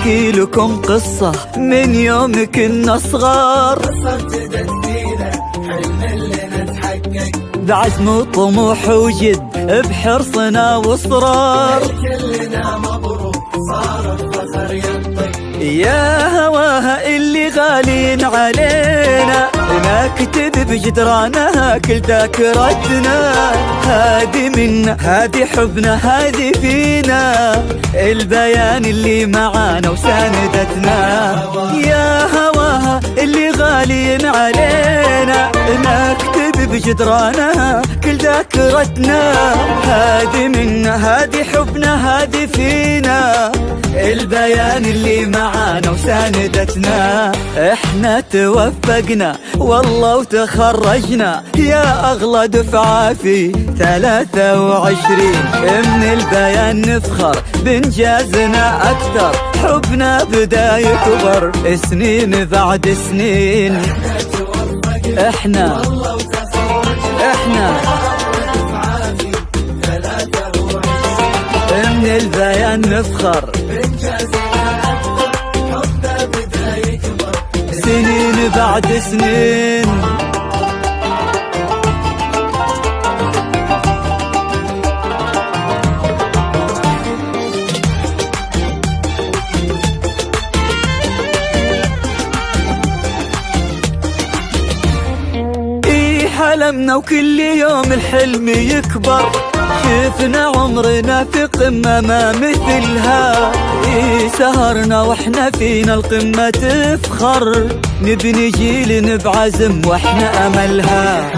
نحكي لكم قصة من يوم كنا صغار، قصة ابتدت فينا حلم اللي نتحقق، بعزم وطموح وجد بحرصنا واصرار. كلنا مبروك صار الفخر ينطق، يا هواها اللي غالين علينا نكتب بجدرانها كل ذاكرتنا. هذه منا هذه حبنا هذه فينا، البيان اللي معانا وساندتنا. يا هواها اللي غالين علينا نكتب بجدرانها كل ذاكرتنا. هذه منا هذه حبنا هذه فينا، البيان اللي معانا وساندتنا. احنا توفقنا والله وتخرجنا يا اغلى دفعة في 23. من البيان نفخر بانجازنا اكثر، حبنا بدا يكبر سنين بعد سنين. احنا من البيان نفخر سنين بعد سنين. حلمنا وكل يوم الحلم يكبر، شفنا عمرنا في قمة ما مثلها. سهرنا واحنا فينا القمة تفخر، نبني جيل بعزم واحنا املها.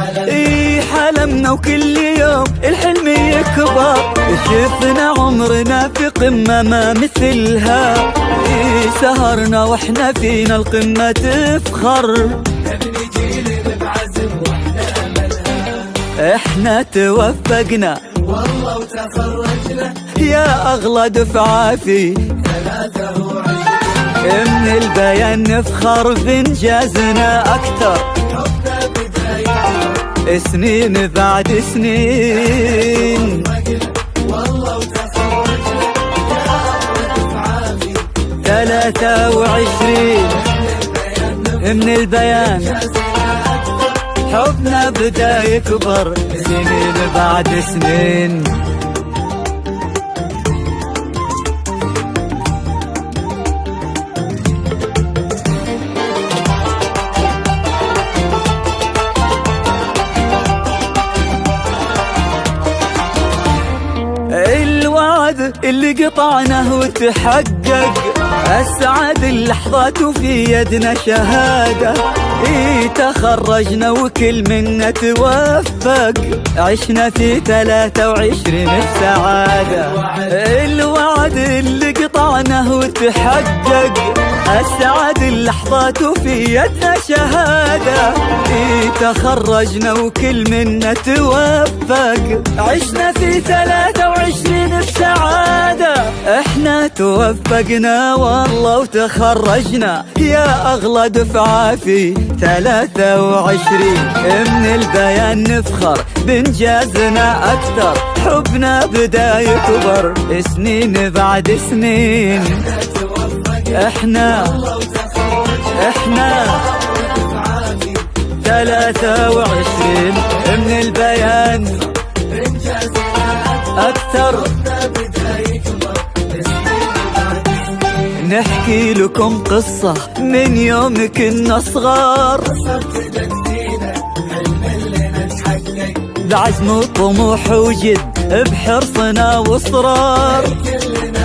حلمنا وكل يوم الحلم يكبر، شفنا عمرنا في قمة ما مثلها. سهرنا واحنا فينا القمة تفخر، نبني جيل بعزم واحنا املها. احنا توفقنا والله وتخرجنا يا اغلى دفعة في 23. من البيان نفخر بانجازنا اكثر، حبنا بداية سنين بعد سنين. والله وتخرجنا يا أغلى دفعة في 23. من البيان حبنا بدا يكبر سنين بعد سنين. الوعد اللي قطعناه وتحقق، أسعد اللحظات وفي يدنا شهادة. تخرجنا وكل منا توفق، عشنا في 23 بسعادة. الوعد اللي قطعناه وتحقق، أسعد اللحظات وفي يدنا شهادة. تخرجنا وكل منا توفق، عشنا في 23 بسعادة. احنا توفقنا والله وتخرجنا يا اغلى دفعة في 23. من البيان نفخر بانجازنا اكثر، حبنا بدا يكبر سنين بعد سنين. احنا 23. من البيان اكثر، نحكي لكم قصة من يوم كنا صغار، قصة ابتدت فينا حلم اللي نتحقق، بعزم وطموح وجد بحرصنا واصرار. كلنا